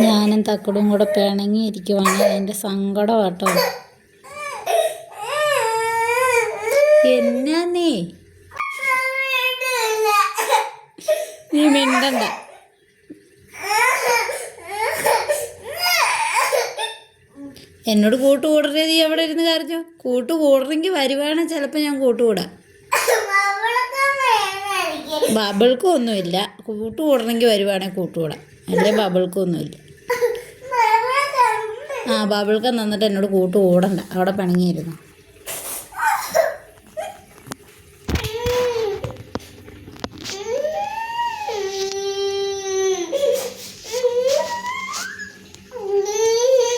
ഞാനും തക്കടും കൂടെ പിണങ്ങിയിരിക്കുവാണ്. അതിൻ്റെ സങ്കടം കേട്ടോ. എന്നാ നീ മിണ്ടണ്ട. എന്നോട് കൂട്ടുകൂടരുത്. നീ എവിടെ ഇരുന്ന് കരഞ്ഞു. കൂട്ടുകൂടണമെങ്കിൽ വരുവാണെങ്കിൽ ചിലപ്പോൾ ഞാൻ കൂട്ടുകൂടാം. ബബിൾക്കും ഒന്നുമില്ല. കൂട്ടുകൂടണമെങ്കിൽ വരുവാണെങ്കിൽ കൂട്ടുകൂടാം, അല്ലേ ബബിൾക്കും ഒന്നുമില്ല. ബബിൾക്ക് നിന്നിട്ട് എന്നോട് കൂട്ടുകൂടണ്ട, അവിടെ പിണങ്ങിയിരുന്നു.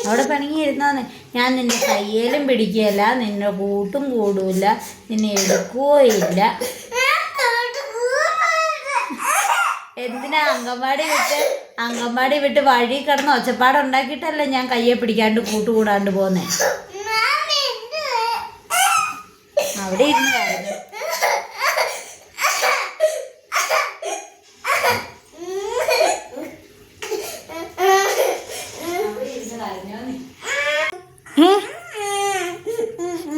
അവിടെ പിണങ്ങിയിരുന്നാന്ന്. ഞാൻ നിന്നെ കയ്യേലും പിടിക്കുകയില്ല, നിന്നെ കൂട്ടും കൂടില്ല, നിന്നെ എടുക്കുകയില്ല. എന്തിനാ അങ്കൻവാടി വിട്ട് വഴി കിടന്ന് ഒച്ചപ്പാടുണ്ടാക്കിയിട്ടല്ലേ ഞാൻ കയ്യെ പിടിക്കാണ്ട് കൂട്ടുകൂടാണ്ട് പോന്നേ. അവിടെ ഇരുന്ന് കരഞ്ഞു.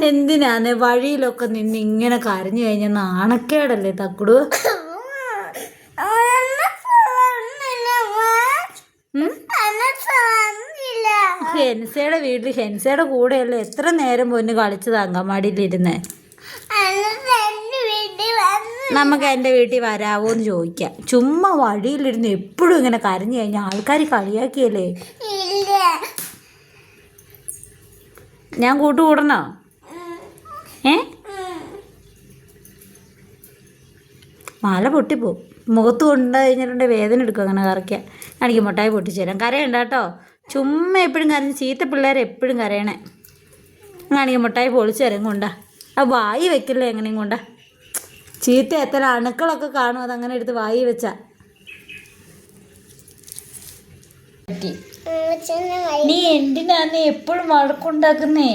എന്തിനാന്ന് വഴിയിലൊക്കെ നിന്ന് ഇങ്ങനെ കരഞ്ഞു കഴിഞ്ഞാൽ നാണക്കേടല്ലേ തക്കുടു? ഹെൻസയുടെ വീട്ടിൽ ഹെൻസയുടെ കൂടെയല്ലേ എത്ര നേരം പൊന്ന് കളിച്ചത് അങ്കമാടിയിലിരുന്ന്. നമുക്ക് എൻ്റെ വീട്ടിൽ വരാവോ എന്ന് ചോദിക്കാം. ചുമ്മാ വഴിയിലിരുന്ന് എപ്പോഴും ഇങ്ങനെ കരഞ്ഞു കഴിഞ്ഞാൽ ആൾക്കാർ കളിയാക്കിയല്ലേ. ഞാൻ കൂട്ടുകൂടണോ? മാല പൊട്ടിപ്പോവും. മുഖത്ത് കൊണ്ടു കഴിഞ്ഞിട്ടുണ്ടെങ്കിൽ വേദന എടുക്കും. അങ്ങനെ കറയ്ക്കാൻ എനിക്ക് മുട്ടായി പൊട്ടിച്ചു തരാം. കരയണ്ട കേട്ടോ. ചുമ്മാ എപ്പോഴും കരഞ്ഞ് ചീത്ത പിള്ളേരെ എപ്പോഴും കരയണേ. എനിക്ക് മുട്ടായി പൊളിച്ചു തരാം. കൊണ്ടാ വായി വെക്കില്ലേ എങ്ങനെയും കൊണ്ടാ. ചീത്ത എത്ര അണുക്കളൊക്കെ കാണും, അതങ്ങനെ എടുത്ത് വായി വെച്ചാ. നീ എന്തിനാന്ന് എപ്പോഴും വഴക്കുണ്ടാക്കുന്നേ?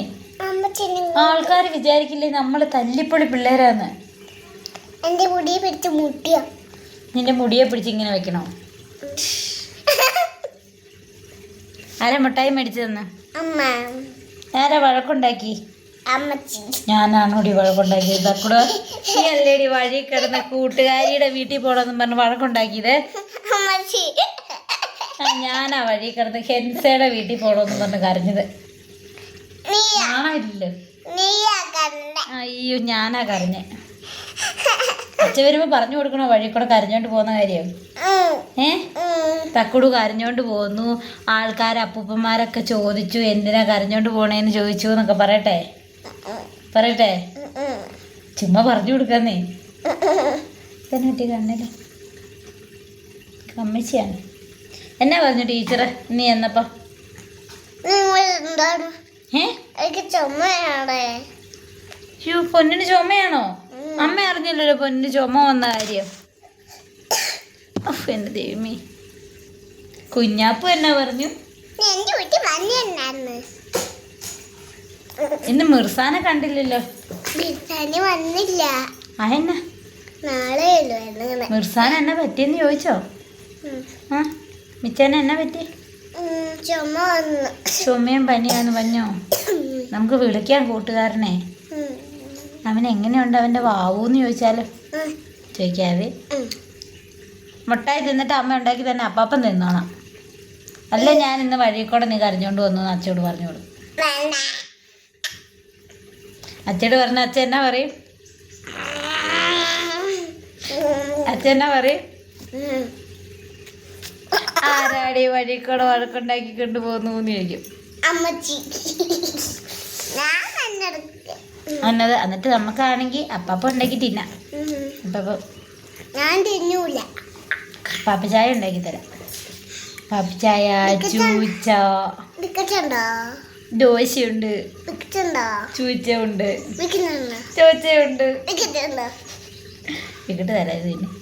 ആൾക്കാർ വിചാരിക്കില്ലേ നമ്മൾ തല്ലിപ്പൊളി പിള്ളേരാന്ന്. എന്റെ മുടിയെ പിടിച്ച് മുട്ടിയ. നിന്റെ മുടിയെ പിടിച്ച് ഇങ്ങനെ വെക്കണോ? ആരാ മുട്ടായി മേടിച്ചു തന്ന? അമ്മ. ആരാ വഴക്കുണ്ടാക്കി? അമ്മച്ചി. ഞാനാണോടി വഴക്കുണ്ടാക്കിയത്? തക്കുടോ, നീ അല്ലേടി വഴി കിടന്ന കൂട്ടുകാരിയുടെ വീട്ടിൽ പോണെന്നും പറഞ്ഞ് വഴക്കുണ്ടാക്കിയത്? ഞാനാ വഴി കിടന്ന് ഹെൻസയുടെ വീട്ടിൽ പോണെന്നും പറഞ്ഞ് കരഞ്ഞത്. ആണല്ലോ. അയ്യോ, ഞാനാ കരഞ്ഞേ. അച്ഛ വരുമ്പോ പറഞ്ഞു കൊടുക്കണോ വഴി കൂടെ കരഞ്ഞോണ്ട് പോകുന്ന കാര്യം? തക്കുടു കരഞ്ഞോണ്ട് പോന്നു. ആൾക്കാർ അപ്പൂപ്പന്മാരൊക്കെ ചോദിച്ചു എന്തിനാ കരഞ്ഞോണ്ട് പോണേന്ന് ചോദിച്ചു എന്നൊക്കെ പറയട്ടെ? ചുമ്മാ പറഞ്ഞു കൊടുക്കാന്നേ. തന്നെ പറ്റി കണ്ണില് കമ്മിച്ചിയാണ്. എന്നാ പറഞ്ഞു ടീച്ചറ് നീ എന്നപ്പോ? പൊന്നിന് ചുമയാണോ? അമ്മ അറിഞ്ഞില്ലല്ലോ പൊന്നിന് ചുമ വന്ന കാര്യം. എന്റെ ദൈവമേ. കുഞ്ഞാപ്പു എന്നാ പറഞ്ഞു? ഇന്ന് മിർസാനെ കണ്ടില്ലല്ലോ. വന്നില്ല. അതെന്നാ? മിർസാന എന്നാ പറ്റിയെന്ന് ചോദിച്ചോ? മിച്ചാന എന്നാ പറ്റി? ചുമയും പനിയാന്ന് പറഞ്ഞോ? നമുക്ക് വിളിക്കാം കൂട്ടുകാരനെ. അവൻ എങ്ങനെയുണ്ട് അവൻ്റെ വാവൂന്ന് ചോദിച്ചാലോ? ചോദിക്കാതെ. മുട്ടായി തിന്നിട്ട് അമ്മ ഉണ്ടാക്കി തന്നെ അപ്പാപ്പൻ തിന്നോണം. അല്ല ഞാൻ ഇന്ന് വഴിക്കൂടെ നീ കരഞ്ഞോണ്ട് വന്നു എന്ന് അച്ഛയോട് പറഞ്ഞോളൂ. അച്ഛയോട് പറഞ്ഞ അച്ഛൻ എന്നാ പറയും? അച്ഛൻ എന്നാ പറയും? ആരാടി വഴിക്കൂടെ വഴക്കുണ്ടാക്കി കൊണ്ടുപോകുന്നു എന്ന് ചോദിക്കും. അന്നത് എന്നിട്ട് നമുക്കാണെങ്കിൽ അപ്പാപ്പ ഉണ്ടാക്കി തിന്നാം. പാപ്പച്ചായ ഉണ്ടാക്കി തരാം. പാപ്പച്ചായ, ചൂച്ച, ദോശയുണ്ട്, ചൂച്ച ഉണ്ട്, ചോച്ചയുണ്ട്. വിക്കട്ട് തരാം.